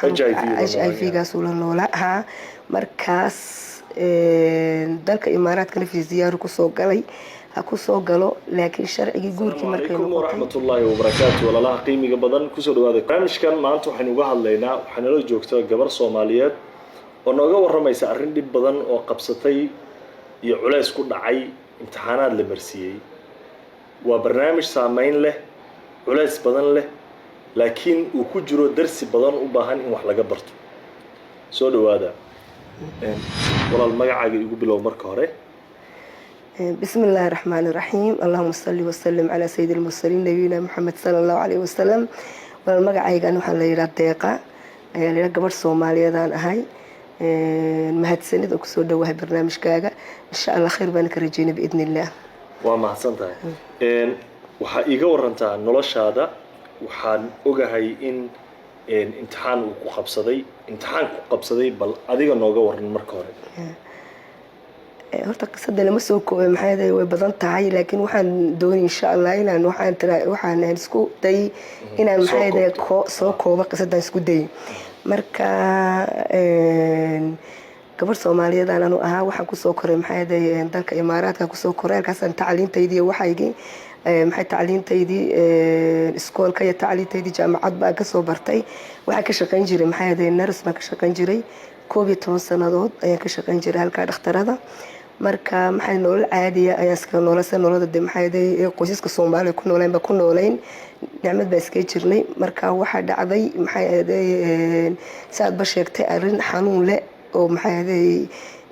HIV-gaas uu la noolaa haa markaas dalka imaaraadkana fi ziyaaro kusoo galay ha kusoo galo laakiin sharcigii guurkii markay noqotay waraxmatullaahi wabarakaatu walaalaha qiimiga badan kusoo dhawaada barnaamijkan maanta waxaynu uga hadlaynaa waxaana la joogtaa gabar Soomaaliyeed oo nooga waramaysa arrin dhib badan oo qabsatay iyo culays ku dhacay imtixaanaad la marsiyay waa barnaamij saameyn leh culays badan leh laakiin uu ku jiro darsi badan u baahan in wax laga barto soo dhawaada walaal magacaaga igu bilow marka hore بسم الله الرحمن الرحيم اللهم صل وسلم على سيد المرسلين نبينا محمد صلى الله عليه وسلم والمقعيقا waxaa la yiraahdaa deeqa ayaa la gabar Soomaaliyeed ahay mahadsanid oo kusoo dhawahay barnaamijkaaga insha Allah khayr baan ka rajeynaa باذن الله waa mahadsantahay waxa iga warantaa noloshaada waxaan ogahay in imtixaan uu ku qabsaday bal adiga nooga waran marka hore horta qisada lama soo koobay maxay way badan tahay laakiin waxaan doonay insha Allah inaan waxaan isku day inaan maxay soo koobo qisadan isku day marka gabar Soomaaliyeed aanu ahaa waxaan ku soo koray maxay dalka Imaaraadka ku soo koray halkaas tacliintaydii waxaygii maxay tacliintaydii iskoolka iyo tacliintaydii jaamacad baa ka soo bartay waxa ka shaqeyn jiray maxay nurse ma ka shaqeyn jiray 12 sanadood ayaan ka shaqeyn jiray halka dhakhtarada marka maxay nolol caadiya ayaan iska nololada maxay qoysaska Soomaaliyeed ku nooleen ba ku nooleen nicmad baa iska jirnay marka waxa dhacday maxay saad ba sheegtay arrin xanuun leh oo maxay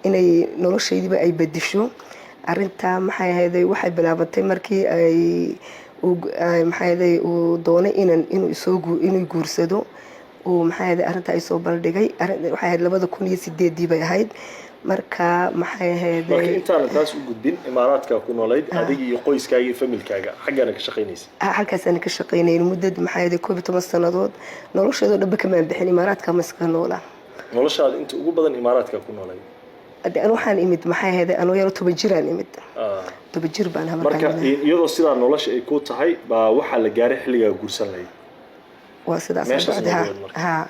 inay noloshaydiba ay bedisho arinta maxay waxay bilaabatay markii ay maxay uu doonay inuu guursado oo maxay arinta ay soo baldhigay waxay 2008 bay ahayd marka maxay ahayd marka intaan taas u gudbin Imaaraadka ku noolayd adiga iyo qoyskaaga iyo familkaaga xaggana ka shaqeynaysa halkaas aan ka shaqeynay muddo maxay 12 sanadood noloshooda dhanba kama bixin Imaaraadka ma iska noolaa noloshaada inta ugu badan Imaaraadka ku noolayd أنا waxaan imid maxay ahayd anoo yar 10 jiraan imid 10 jir baan habar marka iyadoo sida nolosha ay ku tahay baa waxa la gaaray xilliga guursan lahayd waa sidaas ha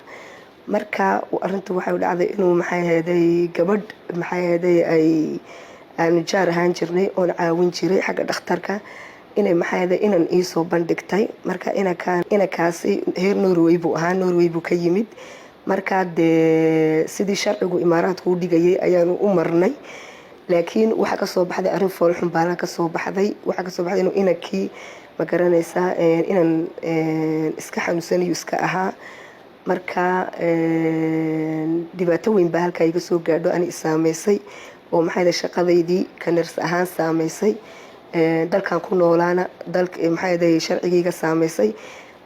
marka arintu waxay u dhacday inuu maxay ahayd gabadh maxay ahayd ay aan jaar ahaan jirnay oo caawin jiray xagga dhakhtarka inay maxay ahayd inaan ii soo bandhigtay marka ina kaasi heer Norway buu ka yimid marka sidii sharcigu Imaaraadku u dhigayay ayaan u marnay laakiin waxa ka soo baxday arrin fool xun baan ka soo baxday inuu inakii ma garanaysaa inaan iska xanuunsanayo iska ahaa marka dhibaato weyn baa halka iga soo gaadho ani saameysay oo maxay shaqadaydii ka nurse ahaan saameysay dalkan ku noolaana dalka maxay sharcigiiga saameysay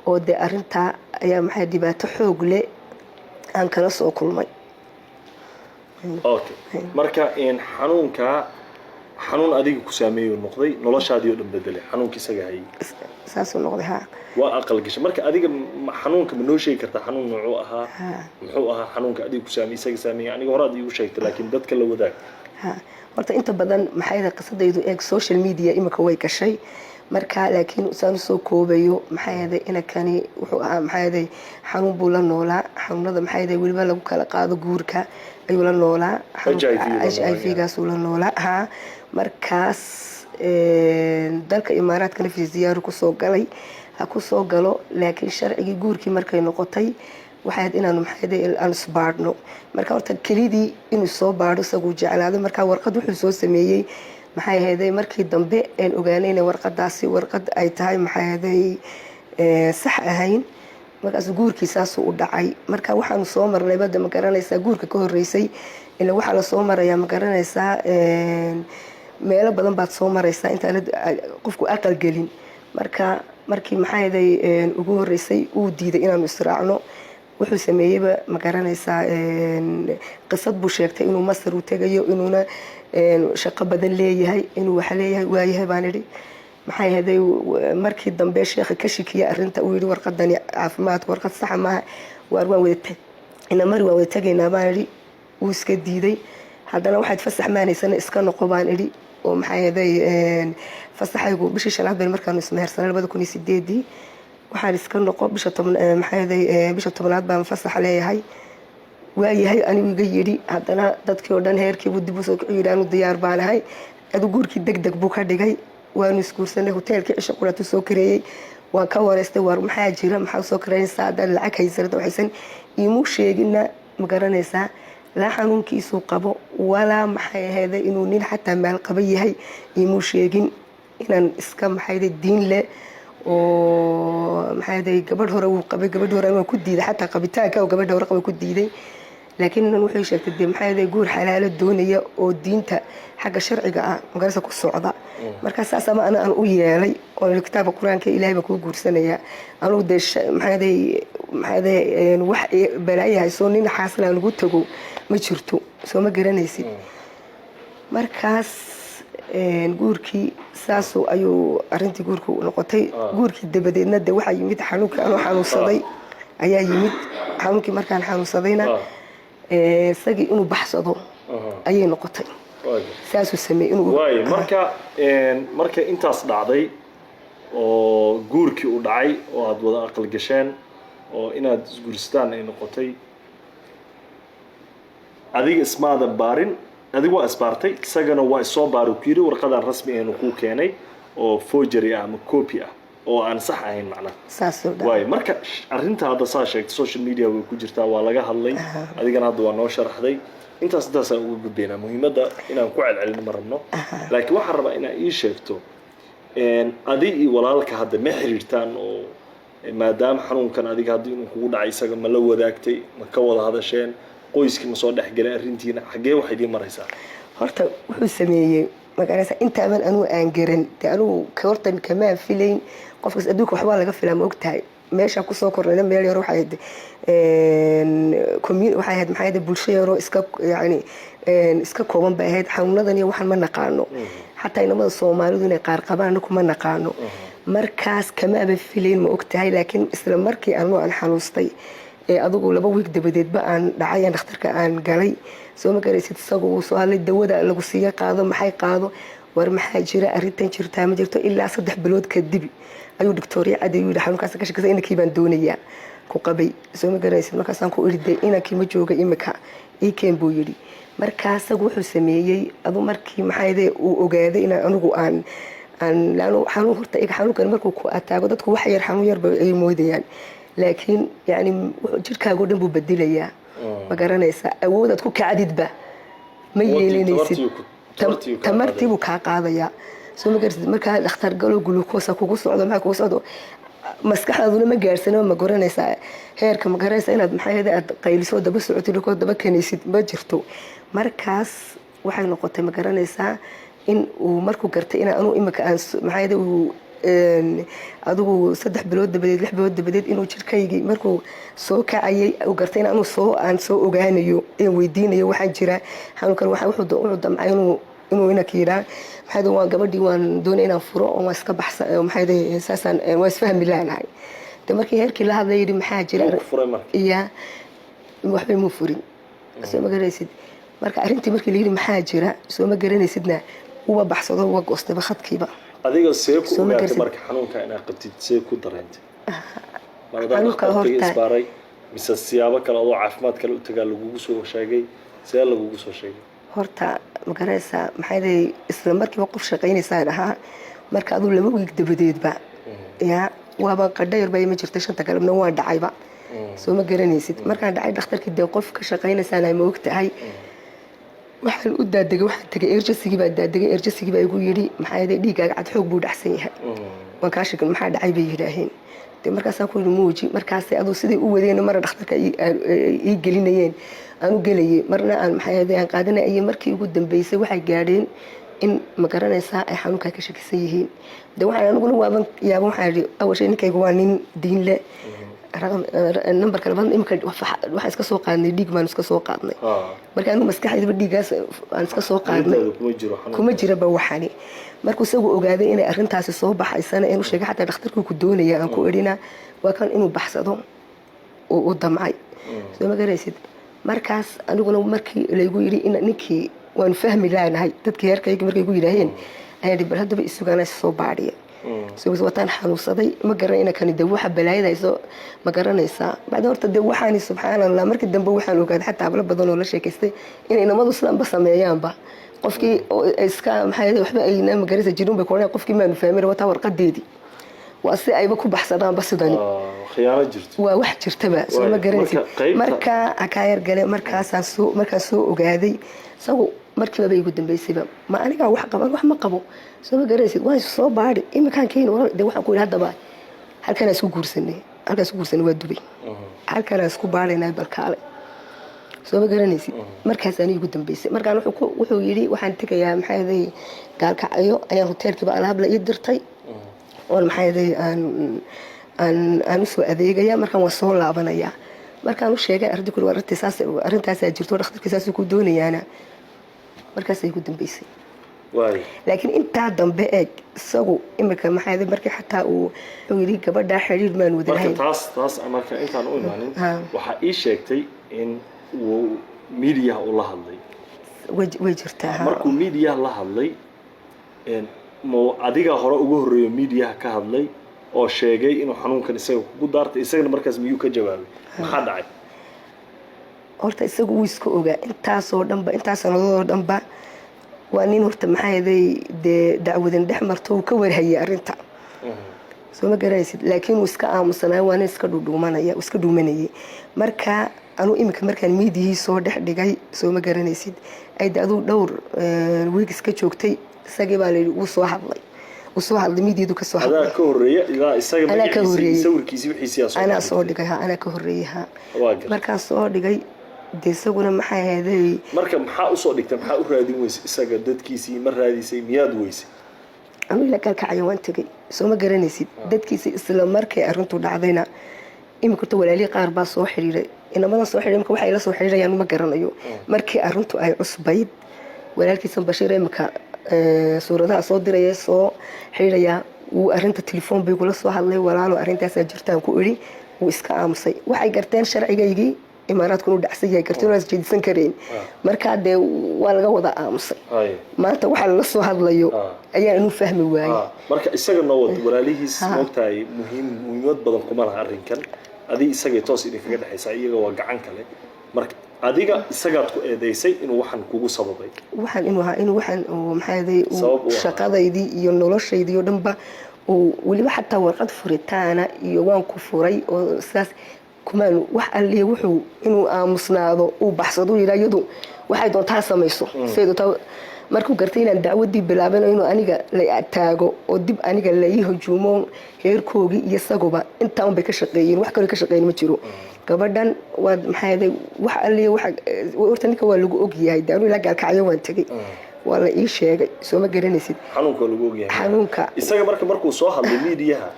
oo arinta ayaa maxay dhibaato xoog leh aan kala soo kulmay okay marka xanuun adiga ku saameeyo noqday noloshaadii oo dhan bedelay xanuunkii isaga hayay saas uu noqday ha waa aqal gashay marka adiga xanuunka ma noo sheegi kartaa xanuun noocu ahaa muxuu ahaa xanuunka adiga ku saameeyay isaga saameeyay aniga hore aad iigu sheegtay laakiin dadka la wadaag ha horta inta badan maxay qisadaydu social media imika way gashay marka laakiin saan soo koobayo maxay inakani wuxuu ahaa maxay xanuun buu la noolaa xanuunada maxay waliba lagu kala qaado guurka ayuu la noolaa HIV-gaas uu la noolaa ha markaas dalka Imaaraadkana fi ziyaaro kusoo galay ha kusoo galo laakiin sharcigii guurkii markay noqotay waxaad inaan maxay aan isbaadno marka horta kelidii inuu soo baadho isagu jeclaaday marka warqad wuxuu soo sameeyay maxay ahayd markii dambe aan ogaanayna warqadaasi warqad ay tahay maxay ahayd sax ahayn markaas guurkiisaas u dhacay marka waxaan soo marnay bada ma garanaysaa guurka ka horeysay ilaa waxa la soo maraya ma garanaysaa meelo badan baad soo maraysaa inta qofku aqal gelin marka markii maxay ahayd ugu horeysay uu diiday inaan israacno wuxuu sameeyayba ma garanaysaa qisad buu sheegtay inuu Masar u tagayo inuuna shaqo badan leeyahay inuu wax leeyahay waayahay baan idhi maxay ahayd markii dambe sheekha ka shikiya arinta uu yiri warqadani caafimaad warqad sax ma waan wada tagaynaa baan idhi uu iska diiday haddana waxaad fasax maanaysan iska noqo baan idhi oo maxay ahayd fasaxaygu bishii shanaad baan markaan ismehersanay 2008 waxaan iska noqo bisha tobnaad baan fasax leeyahay waayahay anigu iga yidhi haddana dadkii oo dhan heerkiibuu dib usoo yidhi anu diyaar baanahay adu guurkii deg buu ka dhigay waanu isguursanay hoteelkii cisho quraatu soo kareeyey waan ka wareystay war maxaa jira maxaa soo kareynaysaa haddaad lacag haysanad waxaysan iimuu sheegina ma garanaysaa laa xanuunkiisuu qabo walaa maxay ahayday inuu nin xataa maalqaba yahay iimuu sheegin inaan iska maxayday diin leh oo maxayday gabadh hore wuu qabay gabadh hore waan ku diiday xataa qabitaanka oo gabadha hore qabay ku diiday laakiin inan wuxuu sheegtay dee maxayday guur xalaalo doonaya oo diinta xagga sharciga ah magarasa ku socda markaa saas ama aan u yeelay oo kitaabka qur-aanka ilaahay baa kuu guursanayaa anugu dee maxayday wax balaayo haysoo nin xaasil aan ugu tago ma jirto soo ma garanaysid markaas guurkii saasoo ayuu arintii guurku noqotay guurkii dabadeedna de waxaa yimid xanuunkii anuu xanuunsaday ayaa yimid xanuunkii markaan xanuunsadayna isagii inuu baxsado ayay noqotay saasuu sameeyey inuu waayo marka intaas dhacday oo guurkii u dhacay oo aad wada aqal gasheen oo inaad isguursataan ay noqotay adiga ismaadan baarin adigu waa isbaartay isagana waa isoo baari ku yidhi warqadan rasmi ahnu kuu keenay oo forgery ah ama copy ah oo aan sax ahayn macnaha saasoo dhan waayo marka arrinta hadda saa sheegtay social media way ku jirtaa waa laga hadlay adigana hadda waa noo sharaxday intaasaan uga gudbaynaa muhiimadda inaan ku celcelin ma rabno laakiin waxaan rabaa inaad ii sheegto adi iyo walaalka hadda ma xiriirtaan oo maadaama xanuunkan adiga haddii inuu kugu dhacay isaga ma la wadaagtay ma ka wada hadasheen qoyskii ma soo dhexgelay arrintiina xaggee wax idiin maraysaa horta wuxuu sameeyey magaranaysa intaaban anuu aan garan dee anugu hortan kamaan filayn qofkaas adduunka waxbaa laga filaa ma ogtahay meeshaan kusoo kornayna meel yaro waxay ahayd maxay ahayd bulsho yaroo iska kooban bay ahayd xanuunadan iyo waxaan ma naqaano xataa inamada soomaalidu inay qaar qabaan anaku ma naqaano markaas kamaaba filayn ma ogtahay laakiin isla markii anuu aan xanuustay adigu 2 wiig dabadeedba aan dhacay aan dhakhtarka aan galay soo ma garaysid isagu soo hadlay dawada lagu siiyo qaado maxay qaado war maxaa jira arrintan jirtaa ma jirto ilaa 3 bilood kadib ayuu doctor yacaday yiri xanuunkaas ka shaqeysay inakii baan doonayaa ku qabay soo ma garaysid markaas aan ku irday inakii ma jooga imika keen buu yiri markaas wuxuu sameeyay adu markii maxay uu ogaaday in anigu aan laano xanuun horta xanuunkan markuu ku ataago dadku wax yar xanuun yar ay moodayaan laakiin yani jirkaaga dhan buu bedelayaa ma garanaysaa awoodaad ku kacdidba ma yeelanaysid tamartii buu kaa qaadayaa soo ma garaysid markaa dhakhtar galo glucose kugu socdo maxaa kugu socdo maskaxdaaduna ma gaarsano ma garanaysaa heerka ma garanaysaa inaad maxay aad qayliso daba socotid oo daba kanaysid ma jirto markaas waxay noqotay ma garanaysaa in uu markuu gartay in aanu imika aan maxay uu adigu 3 bilood dabadeed 6 bilood dabadeed inuu jirkaygii markuu soo kacayay uu gartay in aanu soo ogaanayo in weydiinayo waxaan jira xanuunkan wuxuu damcay inuu ina kiiraa maxay waan gabadhii waan doonay inaan furo oo waan iska baxsan maxay saasaan waan isfahmi laanahay markii heerkii la hadlay yiri maxaa jira iya waxba ma furin soo ma garanaysid marka arrintii markii la yiri maxaa jira soo ma garanaysidna uba baxsado waa goostay khadkiiba adiga see ku ogaatay marka xanuunka inaad qabtid see ku dareentay xanuunka horta isbaaray mise siyaabo kale oo caafimaad kale u tagaa lagugu soo sheegay see lagugu soo sheegay horta ma garanaysaa maxay isla markiiba qof shaqaynaysaa dhahaa marka adu 2 wiig dabadeedba ya waaba qadayr bay ma jirtay 5 galabna waan dhacayba soo ma garanaysid markaan dhacay dhakhtarkii de qof ka shaqaynaysaa ma ogtahay waxaan u daadagay waxaan tagay emergency baa igu yiri maxay dhiigaaga cad xoog buu dhaxsan yahay waan ka shaqin maxaa dhacay bay yiraahdeen de markaas aan ku yiri muuji markaas adu sidii u wadeen mar dhakhtarka ay gelinayeen aanu gelayay marna aan maxay aan qaadanay markii ugu dambeysay waxay gaadheen in ma garanaysaa ay xanuunka ka shakisan yihiin de waxaan aniguna waaban yaaban waxaan yiri awashay ninkaygu waa nin diin leh number kale baan imka waxa iska soo qaadnay dhiig baan iska soo qaadnay marka anu maskaxdayda dhiigaas aan iska soo qaadnay kuma jira ba waxani markuu isagu ogaaday inay arrintaasi soo baxaysana inuu sheegay xataa dhakhtarku ku doonaya aan ku erina waa kan inuu baxsado oo damcay soo ma garaysid markaas aniguna markii laygu yiri in ninkii waan fahmi laanahay dadkii heerkayga markay igu yiraahdeen ayay bal hadaba isugaana soo baadhiya soo wataan xanuunsaday ma garan ina kan dib waxa balaayadayso ma garanaysaa bacda horta dib waxaan subxaanallah markii dambe waxaan ogaaday xataa hablo badan oo la sheekaystay inay namadu islaamba sameeyaanba qofkii iska maxay waxba ayna ma garaysa jirin bay koonay qofkii ma fahmin wata warqadeedii waa si ayba ku baxsadaanba sidani khiyaano jirto waa wax jirtaba soo ma garanaysid marka akaayar gale markaasaan soo ogaaday sagu markii bay igu dambeysayba ma aniga wax qaban wax ma qabo soo ma garanaysid waan soo baadhi iminkaan keen de waxaan ku hadaba halkaan isku guursanay waa Dubai halkaan isku baadhaynaa balkaale soo ma garanaysid markaas aan igu dambeysay markaan wuxuu yiri waxaan tagayaa maxay ahayd gaalkacyo ayaan hoteelkiiba alaab la ii dirtay oo maxay ahayd aan soo adeegaya markaan waan soo laabanaya markaan u sheegay arrintaas jirto dhakhtarkiisaas ku doonayaana markaas ay ugu dambeysay laakiin intaa dambe eeg isagu imika maxay ahayd markii xataa uu yiri gabadha xiriir maan wadanahay taas marka intaan u imaanin waxa ii sheegtay in uu media u la hadlay way jirtaa markuu media la hadlay adiga hore ugu horeeyo media ka hadlay oo sheegay inuu xanuunkan isaga ku daartay isagana markaas miyuu ka jawaabay maxaa dhacay horta isagu wuu iska ogaa intaas sanadoo dhanba waa nin horta maxay ahayd dacwadan dhex marto uu ka warhayay arrinta soo ma garanaysid laakiin uu iska aamusanaa waa nin iska dhuumanayay marka anuu imika markaan miidiyihii soo dhex dhigay soo ma garanaysid ay aduu dhowr wiig iska joogtay isagii baa layidhi wuu soo hadlay miidiyadu ka soo hadlay adaa ka horeeya ilaa isaga magaciisa sawirkiisa wixiisa anaa soo dhigay anaa ka horeeyay markaan soo dhigay de isaguna maxay ahayd marka maxaa u soo dhigtay maxaa u raadin weysay isaga dadkiisii ma raadisay miyaad weysay anu ila kalkacyo waan tagay soo ma garanaysid dadkiisii isla markay arrintu dhacdayna imika walaalii qaar baa soo xiriiray inamadan soo xiriiray marka waxay la soo xiriirayaan ma garanayo markii arrintu ay cusbayd walaalkiisan Bashiir imika suuradaha soo diraya soo xiriiraya uu arrinta telefoon bay kula soo hadlay walaalo arrintaas jirtaan ku iri uu iska aamusay waxay garteen sharcigaygii imaaraadku uu dhacsan yahay kartoono is jeedisan kareen marka de waa laga wada aamusay maanta waxa la soo hadlayo ayaa inuu fahmi waayay marka isaga noo wad walaalihiis moogtaay muhiimad badan kuma laha arrinkan adii isaga toos idin kaga dhaxaysa iyaga waa gacan kale marka adiga isagaad ku eedeysay inuu waxan kugu sababay waxan waxan maxay shaqadaydii iyo noloshaydii oo dhanba oo waliba xataa warqad furitaana iyo waan ku furay oo saas kumaan wax alle wuxuu inuu aamusnaado uu baxsado yiraahdo waxay doontaa samayso saydo markuu gartay inaan dacwadii bilaabano inuu aniga la taago oo dib aniga la ii hujuumo heerkoogii iyo sagoba intaan bay ka shaqeeyeen wax kale ka shaqeyn ma jiro gabadhan waa maxay ahayd wax alle wax horta ninka waa lagu og yahay daanu ila gaalkacyo waan tagay waa la ii sheegay soo ma garanaysid xanuunka lagu og yahay xanuunka isaga markuu soo hadlay meediyaha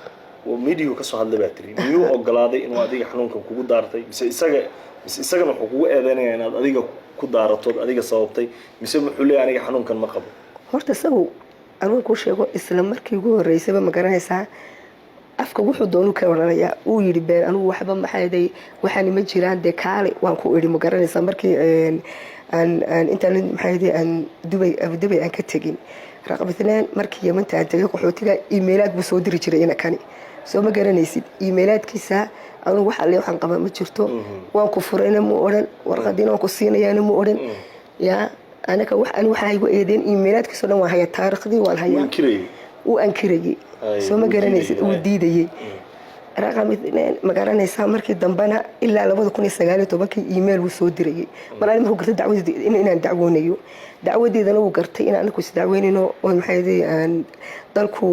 وميديو كسو هاد لباتري ميو اوغلاداي انو adiga xanuunkan kugu daartay mise isagana wuxuu kugu eedeynaya inaad adiga ku daarato adiga sababtay mise wuxuu leeyahay aniga xanuunkan ma qabo horta sagu anuu ku sheego isla markii ugu horeysay ma garanaysaa afka wuxuu doonu ka waranaya uu yiri been anuu waxba maxayday waxaan ma jiraan de kaale waan ku iri ma garanaysaa markii aan intaan maxayday aan Dubai aan ka tagin raqabtana markii Yemenka aan tagay qaxootiga emailad buu soo diri jiray ina kani soo ma garanaysid emailkiisa anuu waxa waxaan qaba ma jirto waan ku furayna ma oran warqadina ku siinayana ma oran ya anaka waxa igu eedeen emailkiisa dhan waa haya taariikhdii waan haya uu ankirayay soo ma garanaysid uu diidayay raqamidna ma garanaysaa markii dambana ilaa 2019 email uu soo dirayay maraan markuu gartay dacwadii inaan dacwoonayo dacwadeedana uu gartay in anagu is dacweynino oo maxay aan dalku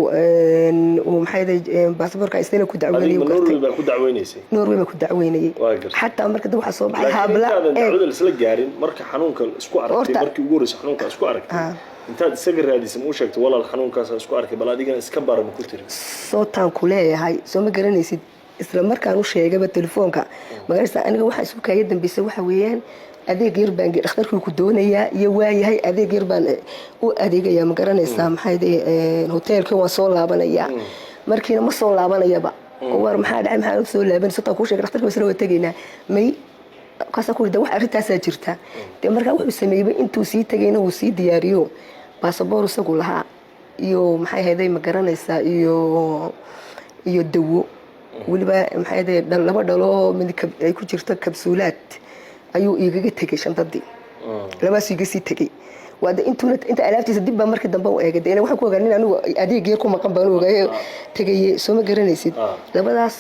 oo maxay baasaboorka isna ku dacweynayo Norway ku dacweynaysay Norway ku dacweynayay hatta markii waxa soo baxay habla dacwada isla gaarin marka xanuunka isku aragtay markii ugu horeysay xanuunka isku aragtay intaad isaga raadisay uu sheegtay walaal xanuunkaas isku arkay bal adigana iska baran ku tiri sootaan ku leeyahay soo ma garanaysid isla markaan u sheegay telefoonka magaalada aniga waxa isku kaga dambeysay waxa weeyaan adeeg yar baan dhakhtarku ku doonayaa iyo waayahay adeeg yar baan u adeegaya ma garanaysaa maxay hoteelka waa soo laabanaya markiina ma soo laabanayaba war maxaa dhacay maxaa soo laaban soo ku sheegay dhakhtarku isla watageena may kaasa ku riday wax arrintaas jirta de markaa wuxuu sameeyay intuu sii tagayna uu sii diyaariyo baasaboor isagu lahaa iyo maxay ahayd ma garanaysaa iyo dawo waliba maxay ahayd laba dhalo mid ay ku jirto kabsuulaad ayuu igaga tagay shandadii labaas iga sii tagay wada inta alaabtiisa dib baa markii dambe u eegay ilaa waxaan ku ogaanay anigu adeeg yar ku maqan baan ogaayay tagay soo ma garanaysid labadaas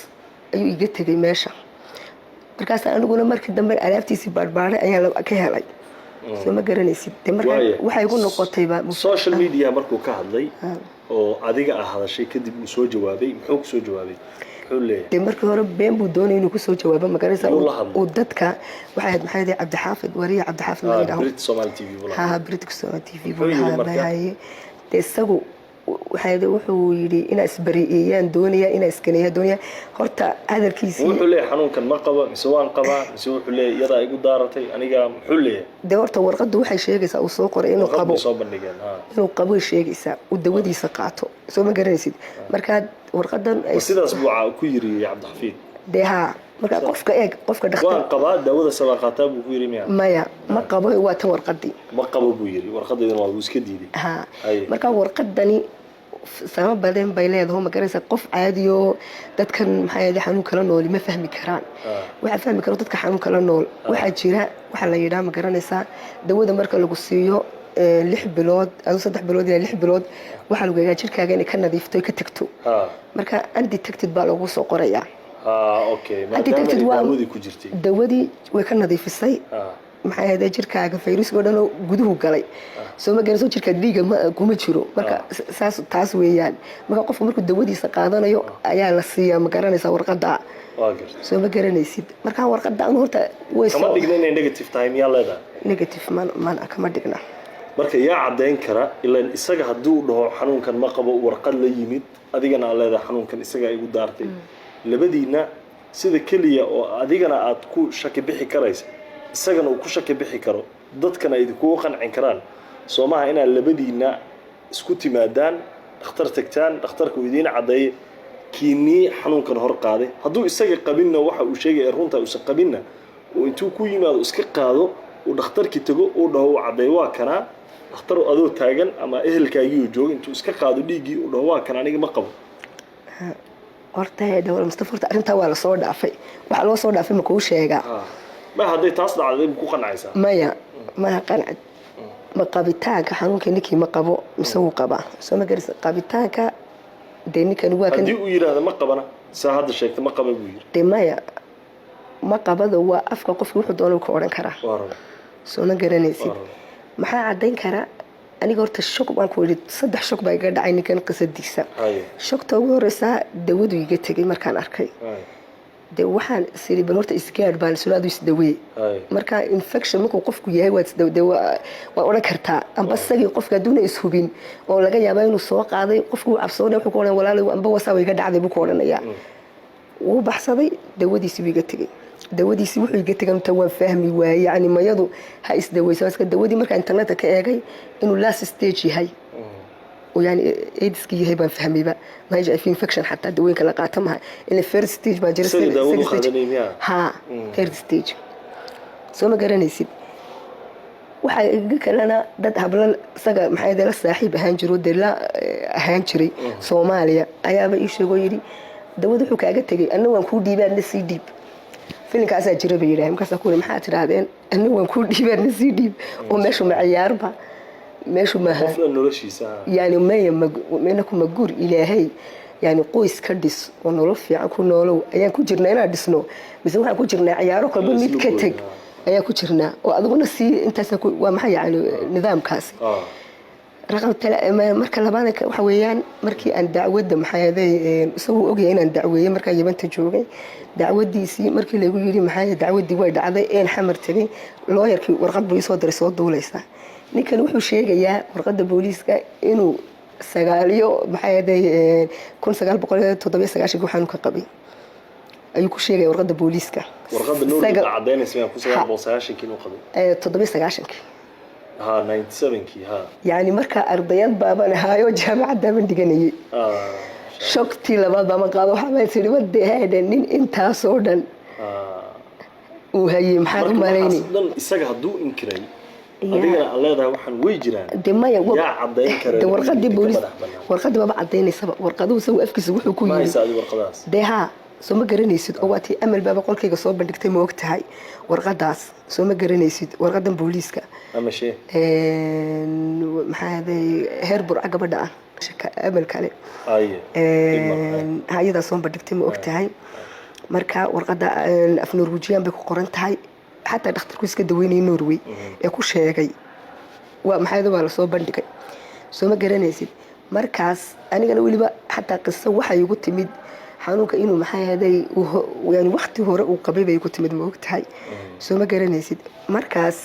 ayuu iga tagay meesha markaas aniguna markii dambe alaabtiisii baarbaaray ayaan ka helay soo ma garanaysid markaa waxay igu noqotay social media markuu ka hadlay oo adiga hadashay kadib uu soo jawaabay muxuu ku soo jawaabay de markii hore been buu doonay inuu ku soo jawaabo magaraysa oo dadka waxa ahayd maxay Cabdi Xaafid wariye Cabdi Xaafid la yiraahdo Brit Somali TV Brit Somali TV buu de isagu wuxuu yiri in isbariiyaan doonaya in iskanaya doonaya horta hadalkiisa wuxuu leeyahay xanuunkan ma qabo mise waan qabaa mise wuxuu leeyahay yada igu daaratay aniga muxuu leeyahay de horta warqadu waxay sheegaysaa uu soo qoray inuu qabo inuu qabo sheegaysaa uu dawadiisa qaato soo ma garanaysid marka warqadan ay sidaas buu ku yiri Cabdi Xafiid de marka qofka dhakhtar waan qabaa dawada sabaqata buu ku yiri maya ma qabo waa tan warqadii ma qabo buu yiri warqadeedana waa iska diiday marka warqadani sama badan bay leedahay ma garanaysa qof caadi oo dadkan maxay ahayd xanuun kala nool ma fahmi karaan waxa fahmi karo dadka xanuun kala nool waxa jira waxa la yiraahdo ma garanaysa dawada marka lagu siiyo 6 bilood ama 3 bilood ilaa 6 bilood waxa lagu yaga jirkaaga inay ka nadiifto ka tagto marka undetected baa lagu soo qorayaa okay undetected waa dawadii ku jirtay dawadii way ka nadiifisay maxay ahayd jirkaaga fayruuska dhan oo guduhu galay soo ma garanayso jirka dhiiga kuma jiro marka taas weeyaan marka qofku markuu dawadiisa qaadanayo ayaa la siiyaa ma garanaysa warqada soo ma garanaysid marka warqada aan horta way kama dhigna inay negative time yaa leedahay negative man kama dhigna marka yaa cadeyn kara ilaa isaga haduu dhaho xanuunkan ma qabo warqad la yimid adigana leedahay xanuunkan isaga igu daartay labadiina sida kaliya oo adigana aad ku shaki bixi karaysa isagana uu ku shaki bixi karo dadkana ay ku qancin karaan Soomaha ina labadiina isku timaadaan dhakhtar tagtaan dhakhtarku idiin cadeey kiini xanuunkan hor qaaday haduu isaga qabinna waxa uu sheegay runta uu qabinna oo intuu ku yimaado iska qaado oo dhakhtarkii tago oo dhaho cadeey waa kana dhakhtar adoo taagan ama ehelkaagii uu joogo intuu iska qaado dhiigii oo dhaho waa kana aniga ma qabo horta dawal Mustafa arinta waa la soo dhaafay waxa loo soo dhaafay ma ku sheega ma haday taas dhacday ku qanacaysaa maya ma qanacad ma qabitaanka xanuunka ninkii ma qabo mise uu qaba soo ma garaysa qabitaanka de ninkan waa kan hadii uu yiraahdo ma qabana saa hadda sheegtay ma qaba buu yiri de maya ma qabado waa afka qofku wuxuu doono ku oran karaa soo ma garanaysid maxaa cadeyn kara aniga horta shock waan ku yiri 3 shock baa iga dhacay ninkan qisadiisa shockta ugu horeysa dawadu iga tagay markaan arkay de waxaan siri bal horta isgaar baan sulaadu isdawee marka infection markuu qofku yahay waa oran kartaa amba sagii qofka aduuna ishubin oo laga yaabo inuu soo qaaday qofku cabsoonay wuxuu ku oran walaalo amba wasaa iga dhacday buu ku oranaya wuu baxsaday dawadiisi iga tagay dawadiisi wuxuu iga tagay inta waan fahmi waayay yani mayadu ha isdaweyso iska dawadii marka internet ka eegay inuu last stage yahay ويعني AIDS كي هي بان فهميبا ما يجي في infection حتى دوينك لا قاتمها اللي first stage ما جرس ها third stage سو ما garanaysid waxa iga kalena dad hablan saga maxay dala saaxiib ahaan jiro dila ahaan jiray Soomaaliya ayaaba ii sheego yiri dawada wuxuu kaaga tagay anna waan ku dhiibaan si deep filinkaas ayaa jira bay yiraahdeen markaas ku maxaa tiraadeen anna waan ku dhiibaan si deep oo meeshu ma ciyaarba meeshu ma qofna noloshiisa yani ma ku maguur ilaahay yani qoys ka dhis oo nolol fiican ku noolow ayaan ku jirnaa inaan dhisno mise waxaan ku jirnaa ciyaaro kalba mid ka tag ayaa ku jirnaa oo adiguna si intaas waa maxay yani nidaamkaasi raqam marka labaad waxa weeyaan markii aan dacwada maxay isagoo ogay inaan dacweeyay marka yabanta joogay dacwadiisii markii lagu yiri maxay dacwadii way dhacday een xamar tagay looyarkii warqad buu soo diray soo duulaysa ninkan wuxuu sheegayaa warqada booliiska inuu sagaaliyo maxay ahayd 1997 waxaan ka qabay ayuu ku sheegay warqada booliiska warqada noolka cadeynaysa ku 1997 inuu qabay 97 ha 97 ha yani marka ardayad baaban haayo jaamacada ban dhiganayay shokti labaad baa ma qaado waxa ma tiri wadahay nin intaas oo dhan uu hayay maxaa u maleeyay isaga haduu inkiray adigana aan leedahay waxaan way jiraan de maya yaa caddayn kara de warqadii booliis warqadii baba caddaynaysa warqaduhu saw afkiisa wuxuu ku yiri maysa warqadaas de ha soo ma garanaysid oo waatii amal baba qolkayga soo bandhigtay ma ogtahay warqadaas soo ma garanaysid warqadan booliiska ama shay maxaa haday heer burca gabadha ah amal kale hayada soo bandhigtay ma ogtahay marka warqada af Norwegian bay ku qoran tahay حتى دكتور كويس كدويني نوروي يكون شيء ومحاذا ولا صوب بندقي سو ما قرنيسيد مركز أنا قالوا لي بقى حتى قصة واحد يقول تمد حانوك إنه محاذا ويعني وقت هو وقبيبة يقول تمد وقت هاي سو ما قرنيسيد مركز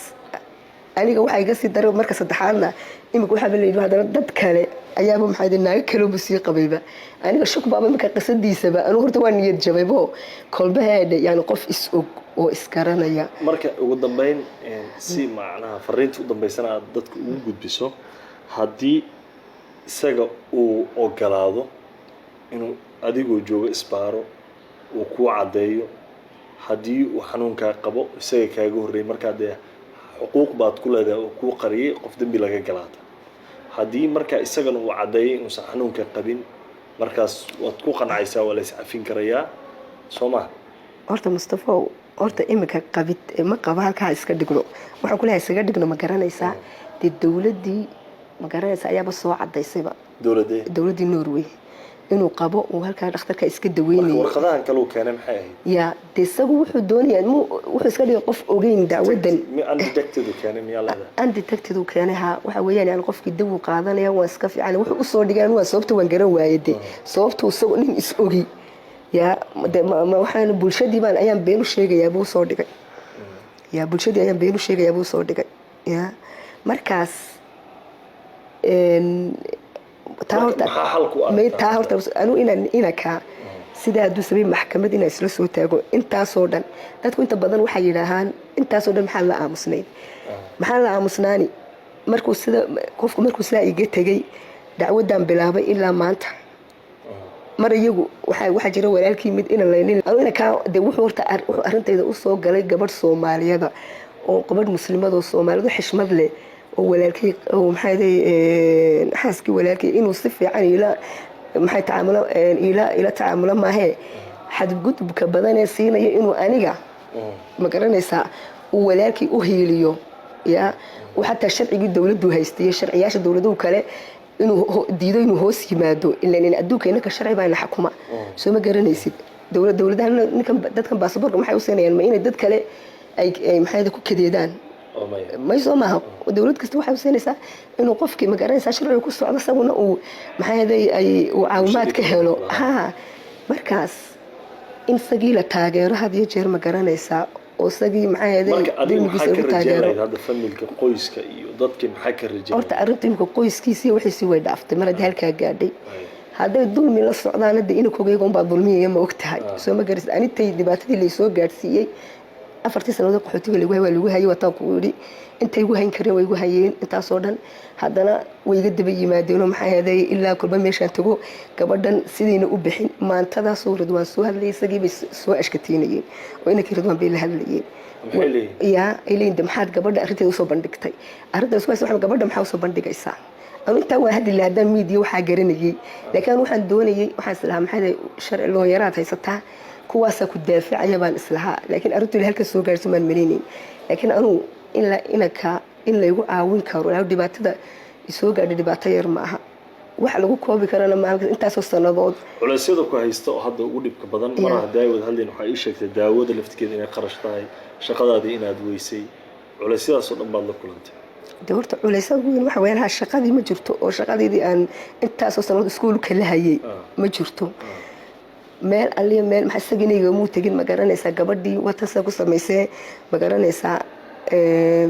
أنا قالوا واحد يقصد درب مركز الدحالنا إما كل حبل اللي هذا ردد كله أيام محاذا الناس كلوا بسيط قبيبة أنا قشوك بابا مك قصة دي سبا أنا هرت وين يتجاوبه كل بهذا يعني قف إسوق oo iskaranaya marka ugu dambeyn si macnaha fariinta u dambeysana aad dadku ugu gudbiso hadii isaga uu ogolaado inuu adigoo joogo isbaaro uu ku cadeeyo hadii uu xanuunka qabo isaga kaaga horeey marka de xuquuq baad ku leedahay oo ku qariyay qof dambi laga galaata hadii marka isaga uu cadeeyo inuu xanuunka qabin markaas waad ku qanacaysaa wala is afin karayaa Soomaa horta Mustafa horta imika qabid ma qaba halka iska dhigno waxa ku leeyahay isaga dhigno ma garanaysaa dawladii ma garanaysaa ayaaba soo cadaysayba dawladii Norway inuu qabo oo halka dhakhtarka iska daweynay warqadahan kale uu keenay maxay ahayd ya isagu wuxuu doonayaa wuxuu iska dhigay qof ogeyn daawadan undetected uu keenay miyaa leedahay undetected uu keenay waxa weeyaan in qofkii dawo qaadanaya waa iska fiican wuxuu u soo dhigay waa sababta waan garan waayay sababtu isagu nin is ogi يا ما وحنا بولشدي بان أيام بينو شيء يا أبو صادقة يا بولشدي أيام بينو شيء يا أبو صادقة يا مركز تاهر أنا إنا كا سيدا دو سبي محكمة دينا يسلسوا تاجو أنت صودن لا تكون أنت بدن وحي لهان أنت صودن محل عامسنين محل عامسناني مركز سيدا كوف مركز لا يجي تجي دعوة دم بلابة إلا ما أنت mar iyagu waxa jira walaalkii mid in leeynin ina ka de wuxuu horta arintayda u soo galay gabadh Soomaaliyada oo gabadh muslimada oo Soomaalidu xishmad leh oo walaalkii oo maxay xaaskii walaalkii inuu si fiican maxay tacaamula maahe xad gudubka badan ee siinaya inuu aniga ma garanaysaa uu walaalkii u heeliyo ya waxa sharcigi dawladdu haystay sharciyaasha dawladdu kale inuu diido inuu hoos yimaado ilaa in adduunkeena ka sharci baa xukuma soo ma garanaysid dawladahan ninkan dadkan baasaboorka maxay u seenayaan ma inay dad kale ay maxay ku kadeedaan ma soo maaha dawlad kasta waxay u seenaysaa inuu qofkii ma garanaysaa sharci ku socdo sababna uu maxay ay uu caawimaad ka helo markaas in sagii la taageero had iyo jeer ma garanaysaa oo sagii maxay dilmigiisa u taageero hada familka qoyska iyo dadkii maxay ka rajeen horta arrinta qoyskiisa wixii si way dhaaftay mar halka gaadhay haday dulmi la socdaan in koogeeyga baa dulmiyay ma ogtahay soo ma garis anitay dhibaatadii la soo gaarsiiyay 4 sanadood qaxootiga lagu hayay wata ku yiri intay ugu hayn kareen way ugu hayeen intaas oo dhan hadana way iga daba yimaadeen maxay haday ilaa kulba meesha tago gabadhan sidiina u bixin maantada soo ridwaan soo hadlay isagii soo ashkatiinayeen oo inay ridwaan bay la hadlayeen ya ilaa maxaad gabadha arrinteeda u soo bandhigtay arrintaas waxa gabadha maxaa u soo bandhigaysaa أنت واحد اللي هذا ميديا وحاجة رنجي لكن واحد دوني واحد سلها محد شرع لويرات هي ستها كواسة كدافع يبان إصلاحها لكن أردت لهلك السوق جالسون منينين لكن أنا إلا يقول عاون كارو لو دبعت هذا السوق قاعد دبعت يرماها واحد لو كوبي كرنا ما أنت أسوس النضاد ولا سيدك كهيستو هذا ودي بكبدان مرة داود هل إنه حيشك داود اللي فتكين إنه قرشتاي شقة هذه إنها دويسي ولا سيدا صدق بعض كلنت دورت culaysa weyn waxa weeyaan shaqadii ma jirto oo shaqadeedii aan intaas oo sanad iskuulka la hayay ma jirto meel aliya meel maxay saginayga muu tagin ma garanaysaa gabadhii watasa ku sameysay ma garanaysaa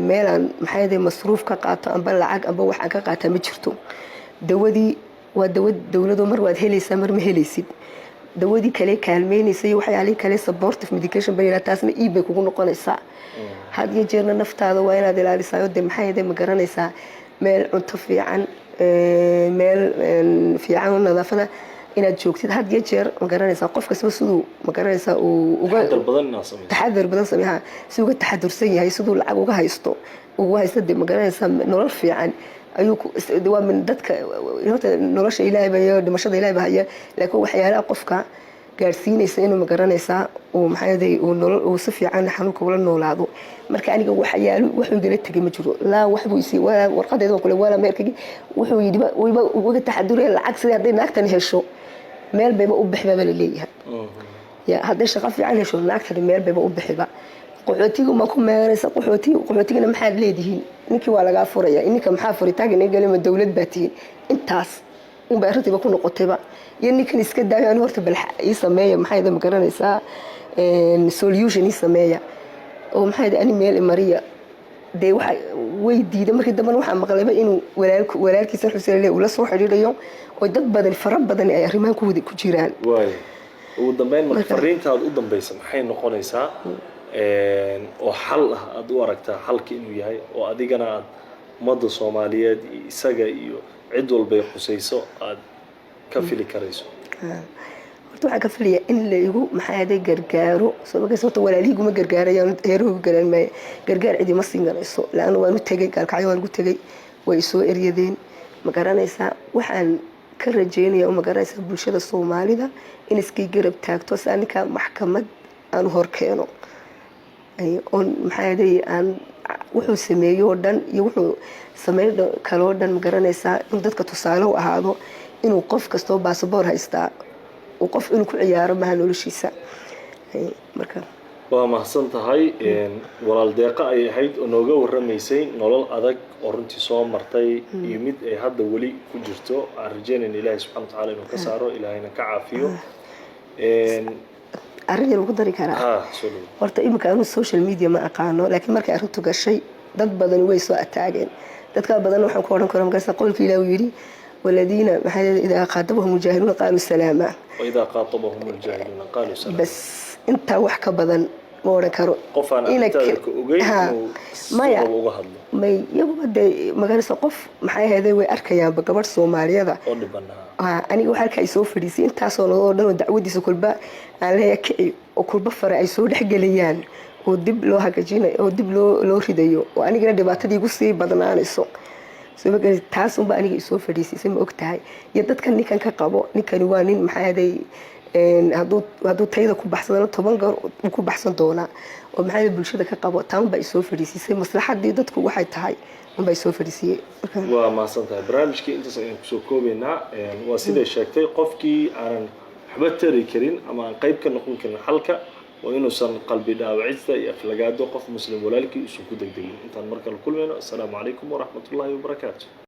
meel aan maxay masruuf ka qaato amba lacag amba wax aan ka qaata ma jirto dawadii waa dawladu mar waad helaysaa mar ma helaysid dawadii kale kaalmeynaysay waxyaalihi kale supportive medication bay taasna iibay kugu noqonaysaa had iyo jeerna naftaada waa inaad ilaalisaa de maxay ma garanaysaa meel cunto fiican meel fiican nadaafada inaad joogtid had iyo jeer ma garanaysaa qof kasta siduu ma garanaysaa uu uga taxadar badan sameeyaa si uga taxadursan yahay siduu lacag uga haysto dee ma garanaysaa nolol fiican ayuu waa min dadka nolosha ilaahay iyo dhimashada ilaahay haya laakiin waxyaalaha qofka gaarsiinaysa inuu ma garanaysaa uu maxay uu nolol uu si fiican xanuunka ula noolaado marka aniga waxyaalo wuxuu igala tagay ma jiro laa waxbuu isii warqadeeda kale wala meerkii wuxuu yidhi wayba uga taxaduray lacag sidii hadday naagtan hesho meel bayba u bixba la leeyahay ya hadday shaqo fiican hesho naagtan meel bayba u bixba qaxootiga ma ku meeraysa qaxootigana maxaad leedihiin ninkii waa laga furaya ininka maxaa furitaanka inay galma dawlad baatiin intaas un baa arrintiiba ku noqotayba iyo ninkan iska daayaan horta bal ii sameeya maxay ma garanaysaa solution ii sameeya oo maxay ani meel mariya de waxa way diiday markii dambe waxa maqlayba inuu walaalkiisa Xuseen uu la soo xiriirayo oo dad badan fara badan ay arrimahan ku jiraan way ugu dambeyn marka fariintaad u dambaysan maxay noqonaysaa oo xal ah aad u aragtaa xalka inuu yahay oo adigana aad ummadda Soomaaliyeed isaga iyo cid walba ay xusayso aad ka fili karayso horta waxa ka filiya in la igu maxay gargaaro soo markaas horta walaalihiigu ma gargaarayaan heeruhu garan ma gargaar cidi ma siinayso laana waan u tagay galkacyo waan ugu tagay way soo eryadeen ma garanaysaa waxaan ka rajeynayaa oo ma garanaysaa bulshada Soomaalida in iskii garab taagto saanika maxkamad aan hor keeno on maxay aan wuxuu sameeyo dhan iyo wuxuu sameeyo kale dhan ma garanaysaa in dadka tusaale u ahaado inuu qof kasto baasaboor haysta oo qof inuu ku ciyaaro ma noloshiisa marka waa mahadsan tahay walaal deeqa ay ahayd oo nooga warramaysay nolol adag oo runtii soo martay iyo mid ay hadda wali ku jirto aan rajeynayna Ilaahay subhanahu wa ta'ala inuu ka saaro Ilaahayna ka caafiyo arrin lagu dari karaa horta imika aanu social media ma aqaano laakiin markay arrintu gashay dad badan way soo ataageen dadka badan waxaan ku oran karaa markaas qolkii Ilaahay yiri والذين إذا خاطبهم الجاهلون قالوا سلاما وإذا خاطبهم الجاهلون قالوا سلاما بس أنت وحكة بدن ما وركرو قفنا أنتك ما يبغى ما قال سقف معي هذا وأركيا بكبر سومالي هذا أنا أقول حركة يسوف فريسي أنت صار لنا دعودي سكول بقى على كي وكل بفر يسود حق ليان ودب له هكجينا ودب له خديو وأنا قلنا دبعت دي قصي بدنا عن السوق سبب taas un baa aniga soo fadhiisay ma ogtahay iyo dadkan ninkan ka qabo ninkan waa nin maxay haduu tayada ku baxsadana 10 goor ku baxsan doona oo maxay bulshada ka qabo taan baa soo fadhiisay maslaxadii dadku waxay tahay un baa soo fadhiisay waa ma santahay barnaamijkii intaas ayaan ku soo koobaynaa waa sida sheegtay qofkii aanan waxba tari karin ama aan qayb ka noqon karin halka وإنه قلبي داوعيستا يفلقادو قف مسلم ولالكي يسوكو دقدقين انتان مركا الكل منو السلام عليكم ورحمة الله وبركاته